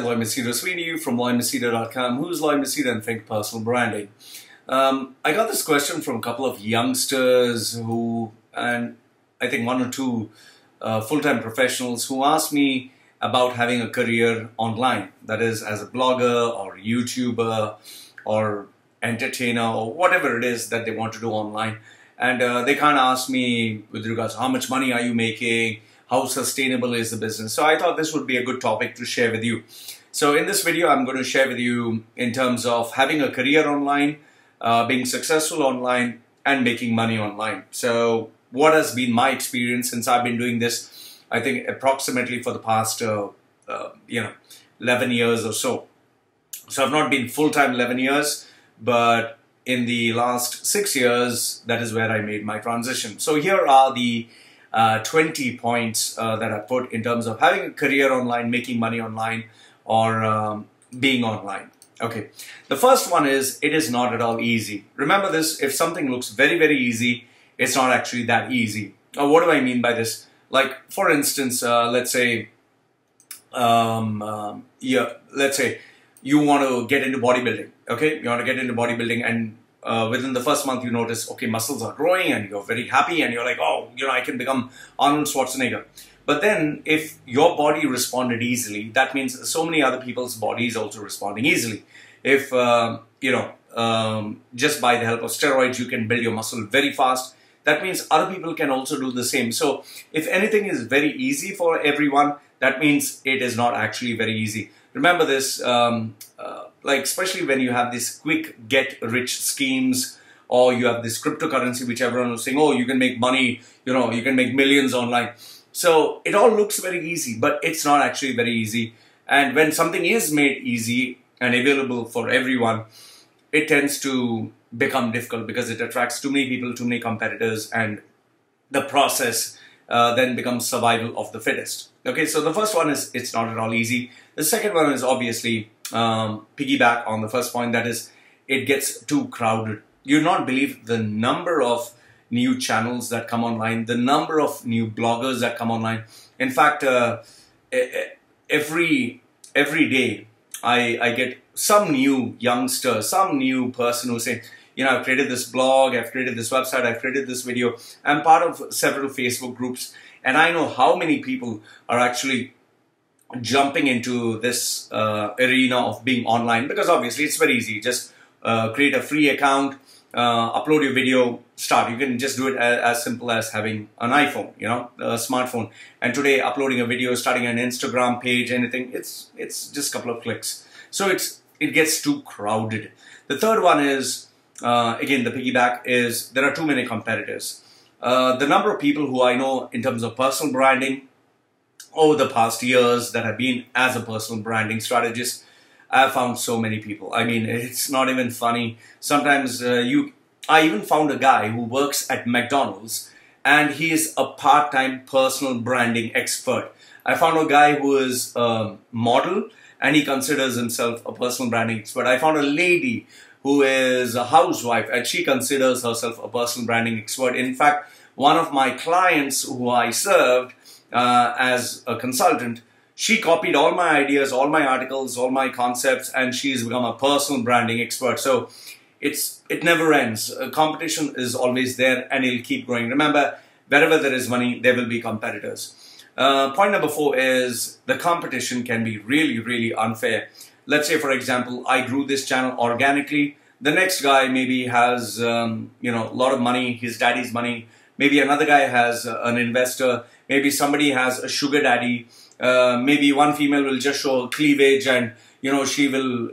Lloyd Machedo Sweeney from LloydMachedo.com. Who's Lloyd Machedo and Think Personal Branding? I got this question from a couple of youngsters who, and I think one or two full-time professionals who asked me about having a career online, that is as a blogger or YouTuber or entertainer or whatever it is that they want to do online. And they kind of asked me with regards to how much money are you making, how sustainable is the business. So I thought this would be a good topic to share with you. So in this video, I'm going to share with you in terms of having a career online, being successful online, and making money online. So what has been my experience since I've been doing this, I think approximately for the past 11 years or so. So I've not been full-time 11 years, but in the last 6 years, that is where I made my transition. So here are the 20 points that I put in terms of having a career online, making money online, or being online. Okay, the first one is it is not at all easy. Remember this, if something looks very, very easy, it's not actually that easy. What do I mean by this? Like, for instance, let's say you want to get into bodybuilding, okay? You want to get into bodybuilding and within the first month you notice, okay, muscles are growing and you're very happy and you're like, oh, I can become Arnold Schwarzenegger. But then if your body responded easily, that means so many other people's bodies also responding easily. If, just by the help of steroids, you can build your muscle very fast, that means other people can also do the same. So if anything is very easy for everyone, that means it is not actually very easy. Remember this, like especially when you have these quick get-rich schemes, or you have this cryptocurrency which everyone is saying, oh, you can make money, you can make millions online. So it all looks very easy, but it's not actually very easy. And when something is made easy and available for everyone, it tends to become difficult because it attracts too many people, too many competitors, and the process then becomes survival of the fittest. Okay, so the first one is it's not at all easy. The second one is obviously piggyback on the first point, that is it gets too crowded. You'll not believe the number of new channels that come online, the number of new bloggers that come online. In fact, every day I get some new youngster, some new person who say, I've created this blog, I've created this website, I've created this video. I'm part of several Facebook groups, and I know how many people are actually jumping into this arena of being online, because obviously it's very easy. Just create a free account, upload your video, start. You can just do it as simple as having an iPhone, a smartphone. And today, uploading a video, starting an Instagram page, anything, it's just a couple of clicks. So it gets too crowded. The third one is, again, the piggyback is there are too many competitors. The number of people who I know in terms of personal branding over the past years that have been as a personal branding strategist, I've found so many people. I mean, it's not even funny. Sometimes I even found a guy who works at McDonald's and he is a part-time personal branding expert. I found a guy who is a model and he considers himself a personal branding expert. I found a lady who is a housewife and she considers herself a personal branding expert. In fact, one of my clients who I served as a consultant, she copied all my ideas, all my articles, all my concepts, and she's become a personal branding expert. So it never ends. Competition is always there and it'll keep growing. Remember, wherever there is money, there will be competitors. Point number 4 is the competition can be really, really unfair. Let's say, for example, I grew this channel organically. The next guy maybe has, a lot of money, his daddy's money. Maybe another guy has an investor. Maybe somebody has a sugar daddy. Maybe one female will just show her cleavage and, she will,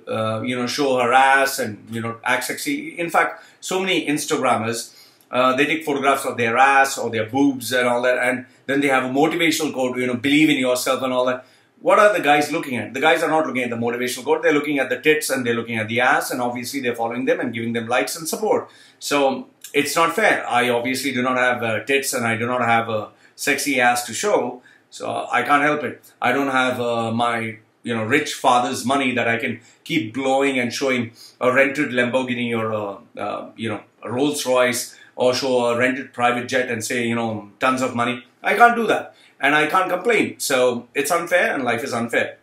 show her ass and, act sexy. In fact, so many Instagrammers, they take photographs of their ass or their boobs and all that. And then they have a motivational quote, believe in yourself and all that. What are the guys looking at? The guys are not looking at the motivational quote. They're looking at the tits and they're looking at the ass, and obviously they're following them and giving them likes and support. So it's not fair. I obviously do not have tits and I do not have a sexy ass to show, so I can't help it. I don't have my rich father's money that I can keep blowing and showing a rented Lamborghini or a Rolls Royce, or show a rented private jet and say tons of money. I can't do that. And I can't complain. So it's unfair and life is unfair.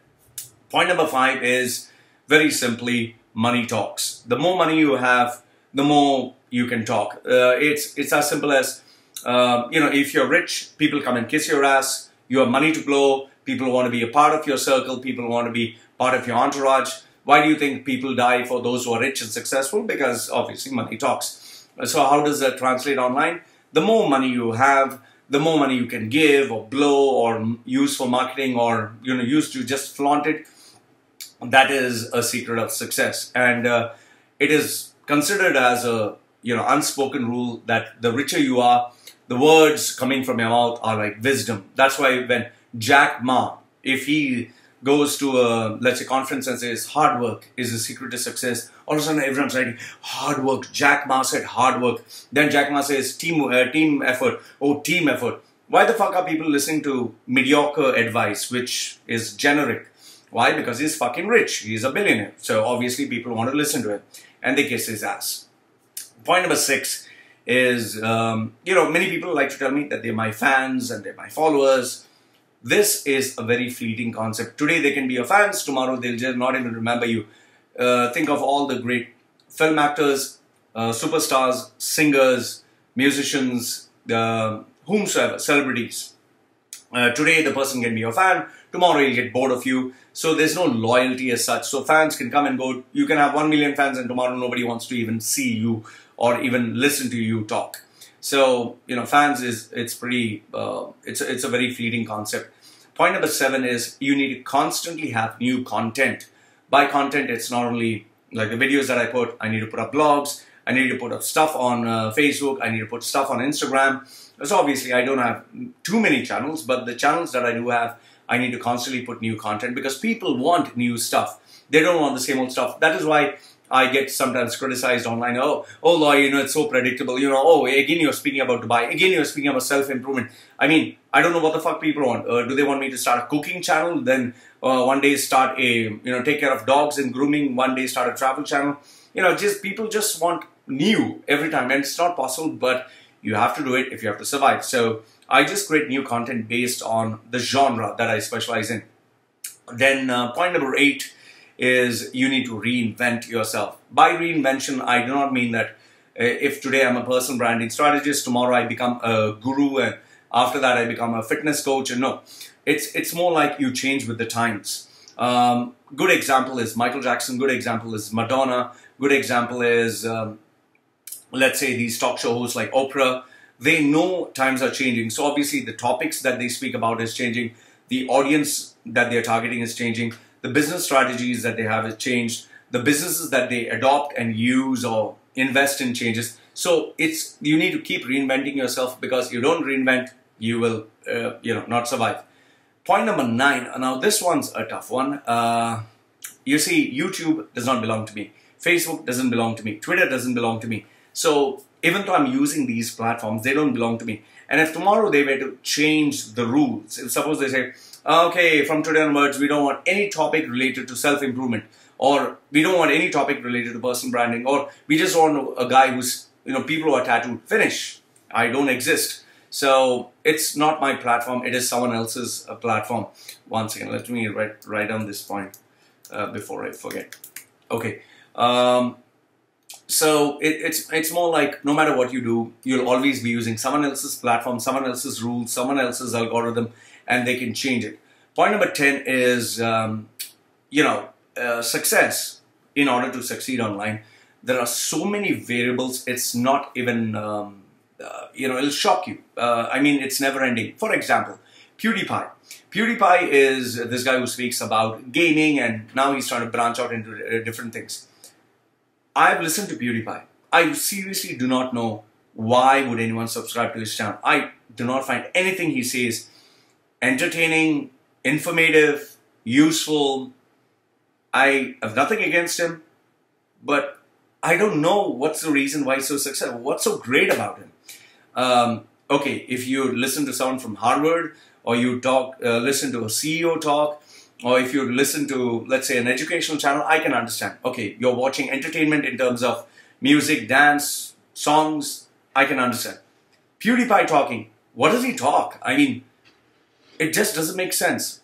Point number 5 is very simply money talks. The more money you have, the more you can talk. It's as simple as, if you're rich, people come and kiss your ass. You have money to blow. People want to be a part of your circle. People want to be part of your entourage. Why do you think people die for those who are rich and successful? Because obviously money talks. So how does that translate online? The more money you have, the more money you can give or blow or use for marketing or use to just flaunt it. That is a secret of success, and it is considered as a unspoken rule that the richer you are, the words coming from your mouth are like wisdom. That's why when Jack Ma, if he goes to a, let's say, conference and says hard work is the secret to success, all of a sudden everyone's writing hard work. Jack Ma said hard work. Then Jack Ma says team effort. Oh, team effort. Why the fuck are people listening to mediocre advice, which is generic? Why? Because he's fucking rich. He's a billionaire. So obviously people want to listen to him and they kiss his ass. Point number 6 is, many people like to tell me that they're my fans and they're my followers. This is a very fleeting concept. Today they can be your fans, tomorrow they'll just not even remember you. Think of all the great film actors, superstars, singers, musicians, whomsoever, celebrities. Today the person can be your fan, tomorrow he'll get bored of you. So there's no loyalty as such. So fans can come and go. You can have 1 million fans and tomorrow nobody wants to even see you or even listen to you talk. So, fans it's a very fleeting concept. Point number 7 is you need to constantly have new content. By content, it's not only like the videos that I put. I need to put up blogs. I need to put up stuff on Facebook. I need to put stuff on Instagram. So obviously I don't have too many channels, but the channels that I do have, I need to constantly put new content because people want new stuff. They don't want the same old stuff. That is why I get sometimes criticized online. Oh, Loy, it's so predictable. Oh, again you're speaking about Dubai. Again you're speaking about self-improvement. I mean, I don't know what the fuck people want. Do they want me to start a cooking channel? Then one day start a, take care of dogs and grooming. One day start a travel channel. People just want new every time. And it's not possible, but you have to do it if you have to survive. So I just create new content based on the genre that I specialize in. Then point number 8 is you need to reinvent yourself. By reinvention, I do not mean that if today I'm a personal branding strategist, tomorrow I become a guru, and after that I become a fitness coach. And no, it's more like you change with the times. Good example is Michael Jackson. Good example is Madonna. Good example is, let's say, these talk show hosts like Oprah. They know times are changing. So obviously the topics that they speak about is changing. The audience that they're targeting is changing. The business strategies that they have has changed. The businesses that they adopt and use or invest in changes. So you need to keep reinventing yourself, because you don't reinvent, you will not survive. Point number 9. Now this one's a tough one. You see, YouTube does not belong to me. Facebook doesn't belong to me. Twitter doesn't belong to me. So even though I'm using these platforms, they don't belong to me. And if tomorrow they were to change the rules, if suppose they say, okay, from today onwards, we don't want any topic related to self-improvement, or we don't want any topic related to personal branding, or we just want a guy who's, people who are tattooed. Finish. I don't exist. So it's not my platform. It is someone else's platform. One second. Let me write down this point before I forget. Okay. So it's more like no matter what you do, you'll always be using someone else's platform, someone else's rules, someone else's algorithm, and they can change it. Point number 10 is, success. In order to succeed online, there are so many variables, it's not even, it'll shock you. I mean, it's never ending. For example, PewDiePie. PewDiePie is this guy who speaks about gaming, and now he's trying to branch out into different things. I've listened to PewDiePie. I seriously do not know why would anyone subscribe to his channel. I do not find anything he says entertaining, informative, useful. I have nothing against him, but I don't know what's the reason why he's so successful. What's so great about him? Okay, if you listen to someone from Harvard, or you listen to a CEO talk, or if you listen to, let's say, an educational channel, I can understand. Okay, you're watching entertainment in terms of music, dance, songs, I can understand. PewDiePie talking, what does he talk? I mean, it just doesn't make sense.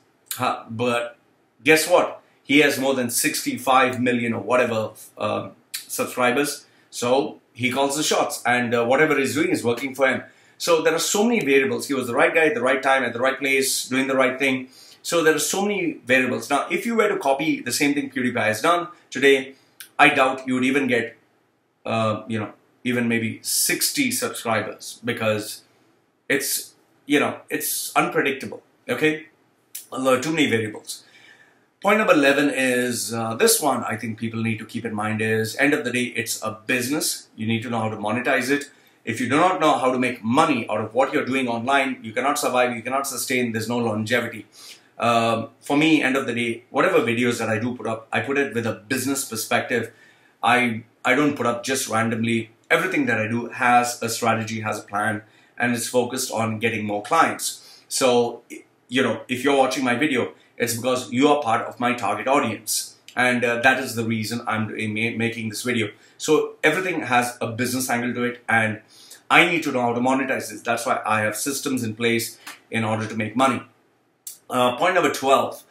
But guess what? He has more than 65 million or whatever subscribers. So he calls the shots, and whatever he's doing is working for him. So there are so many variables. He was the right guy at the right time, at the right place, doing the right thing. So there are so many variables. Now, if you were to copy the same thing PewDiePie has done today, I doubt you would even get, even maybe 60 subscribers, because it's, it's unpredictable. Okay, there are too many variables. Point number 11 is this one. I think people need to keep in mind is, end of the day, it's a business. You need to know how to monetize it. If you do not know how to make money out of what you're doing online, you cannot survive, you cannot sustain, there's no longevity. For me, end of the day, whatever videos that I do put up, I put it with a business perspective. I don't put up just randomly. Everything that I do has a strategy, has a plan, and it's focused on getting more clients. So, if you're watching my video, it's because you are part of my target audience. And that is the reason I'm making this video. So everything has a business angle to it, and I need to know how to monetize this. That's why I have systems in place in order to make money. Point number 12.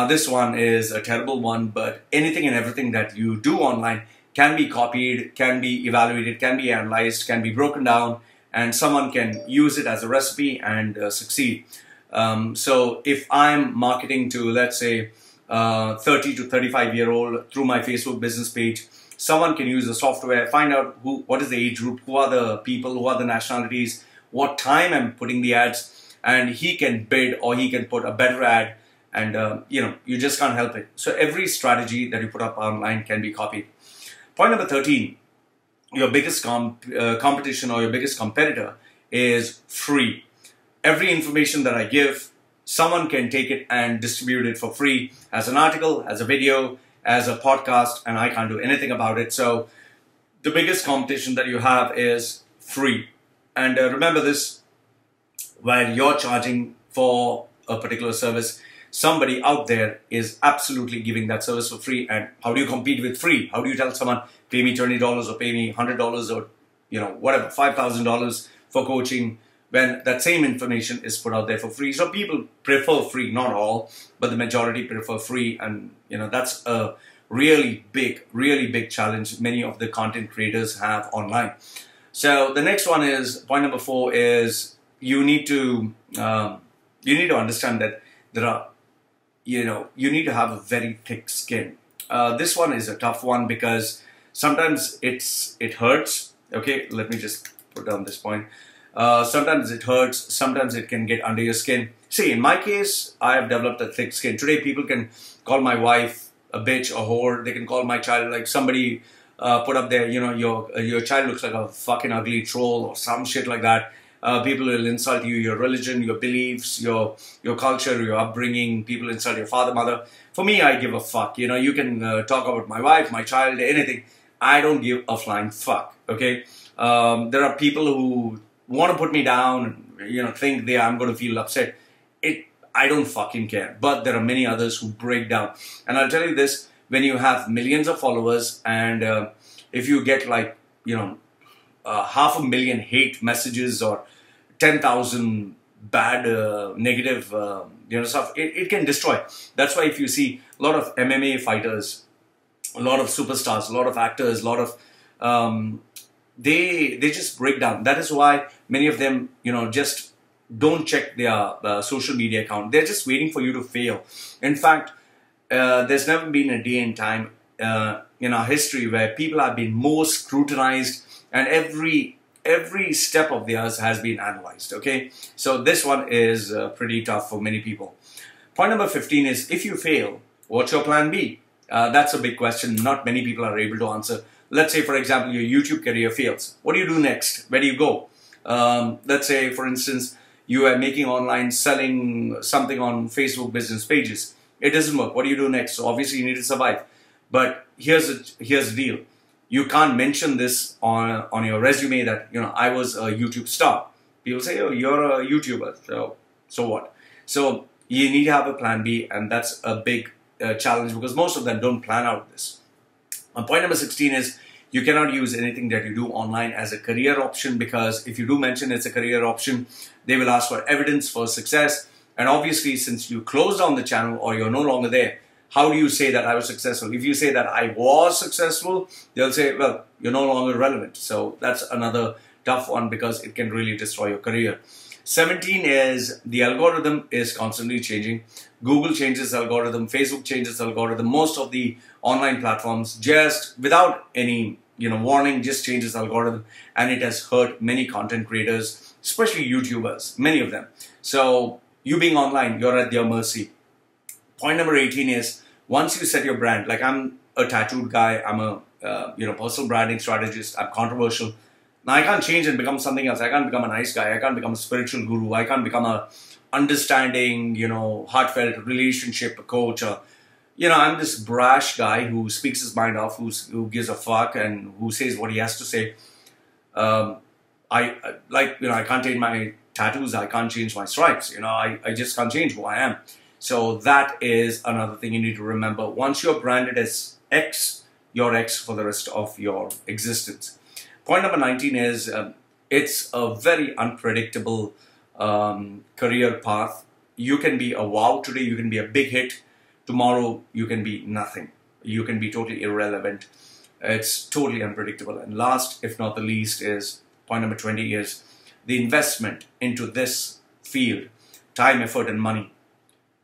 This one is a terrible one, but anything and everything that you do online can be copied, can be evaluated, can be analyzed, can be broken down, and someone can use it as a recipe and succeed. So if I'm marketing to, let's say, 30 to 35-year-old through my Facebook business page, someone can use the software, find out what is the age group, who are the people, who are the nationalities, what time I'm putting the ads, and he can bid or he can put a better ad, and you just can't help it. So every strategy that you put up online can be copied. Point number 13, your biggest competition or your biggest competitor is free. Every information that I give, someone can take it and distribute it for free as an article, as a video, as a podcast, and I can't do anything about it. So the biggest competition that you have is free. And remember this, while you're charging for a particular service, somebody out there is absolutely giving that service for free. And how do you compete with free? How do you tell someone, pay me $20 or pay me $100 or, whatever, $5,000 for coaching, when that same information is put out there for free? So people prefer free, not all, but the majority prefer free. And, that's a really big challenge many of the content creators have online. So the next one is, point number 4 is, you need to understand that there are, you need to have a very thick skin. This one is a tough one because sometimes it hurts. Okay, let me just put down this point. Sometimes it hurts, sometimes it can get under your skin. See, in my case, I have developed a thick skin. Today, people can call my wife a bitch, a whore. They can call my child, like somebody put up there, your child looks like a fucking ugly troll or some shit like that. People will insult you, your religion, your beliefs, your culture, your upbringing. People insult your father, mother. For me, I give a fuck. You can talk about my wife, my child, anything. I don't give a flying fuck, okay? There are people who want to put me down and, think I'm going to feel upset. I don't fucking care. But there are many others who break down. And I'll tell you this, when you have millions of followers and if you get like, 500,000 hate messages or 10,000 bad, negative, stuff, it can destroy. That's why if you see a lot of MMA fighters, a lot of superstars, a lot of actors, a lot of, they just break down. That is why many of them, just don't check their social media account. They're just waiting for you to fail. In fact, there's never been a day in time in our history where people have been more scrutinized and every step of theirs has been analyzed, okay? So this one is pretty tough for many people. Point number 15 is, if you fail, what's your plan B? That's a big question. Not many people are able to answer. Let's say, for example, your YouTube career fails. What do you do next? Where do you go? Let's say, for instance, you are making online, selling something on Facebook business pages. It doesn't work. What do you do next? So obviously, you need to survive. But here's the deal. You can't mention this on your resume that, I was a YouTube star. People say, oh, you're a YouTuber. So what? So you need to have a plan B, and that's a big challenge because most of them don't plan out this. Point number 16 is, you cannot use anything that you do online as a career option, because if you do mention it's a career option, they will ask for evidence for success. And obviously, since you close down the channel or you're no longer there, how do you say that I was successful? If you say that I was successful, they'll say, well, you're no longer relevant. So that's another tough one because it can really destroy your career. 17 is the algorithm is constantly changing. Google changes algorithm, Facebook changes algorithm. Most of the online platforms just without any warning just changes algorithm, and it has hurt many content creators, especially YouTubers, many of them. So you being online, you're at their mercy. Point number 18 is once you set your brand, like I'm a tattooed guy, I'm a personal branding strategist, I'm controversial. Now I can't change and become something else. I can't become a nice guy. I can't become a spiritual guru. I can't become a understanding, heartfelt relationship coach. Or, I'm this brash guy who speaks his mind off, who gives a fuck and who says what he has to say. I can't change my tattoos. I can't change my stripes. I just can't change who I am. So that is another thing you need to remember. Once you're branded as X, you're X for the rest of your existence. Point number 19 is it's a very unpredictable career path. You can be a wow today, you can be a big hit. Tomorrow, you can be nothing. You can be totally irrelevant. It's totally unpredictable. And last, if not the least, is point number 20 is the investment into this field, time, effort, and money.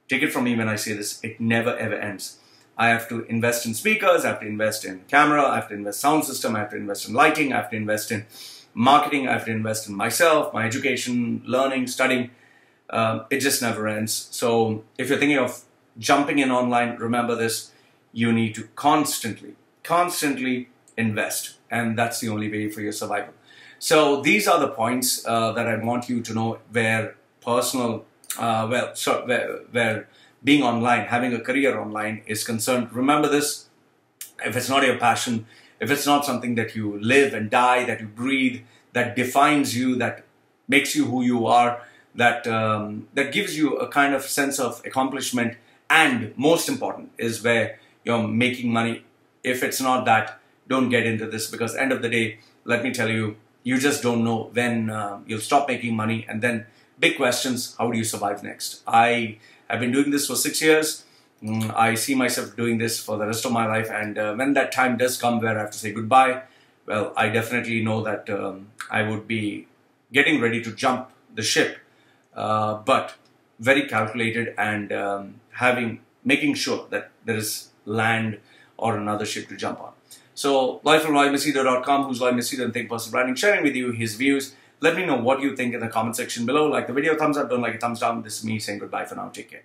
Take it from me when I say this, it never ever ends. I have to invest in speakers, I have to invest in camera, I have to invest sound system, I have to invest in lighting, I have to invest in marketing, I have to invest in myself, my education, learning, studying. It just never ends. So if you're thinking of jumping in online, remember this, you need to constantly invest. And that's the only way for your survival. So these are the points that I want you to know where where being online, having a career online is concerned. Remember this, if it's not your passion, if it's not something that you live and die, that you breathe, that defines you, that makes you who you are, that gives you a kind of sense of accomplishment, and most important is where you're making money. If it's not that, don't get into this, because end of the day, let me tell you, you just don't know when you'll stop making money, and then big questions, how do you survive next? I've been doing this for 6 years. I see myself doing this for the rest of my life, and when that time does come where I have to say goodbye, well, I definitely know that I would be getting ready to jump the ship, but very calculated and making sure that there is land or another ship to jump on. So, live from Machedo.com, who's live Machedo and Think Personal Branding, sharing with you his views. Let me know what you think in the comment section below. Like the video, thumbs up, don't like it, thumbs down. This is me saying goodbye for now. Take care.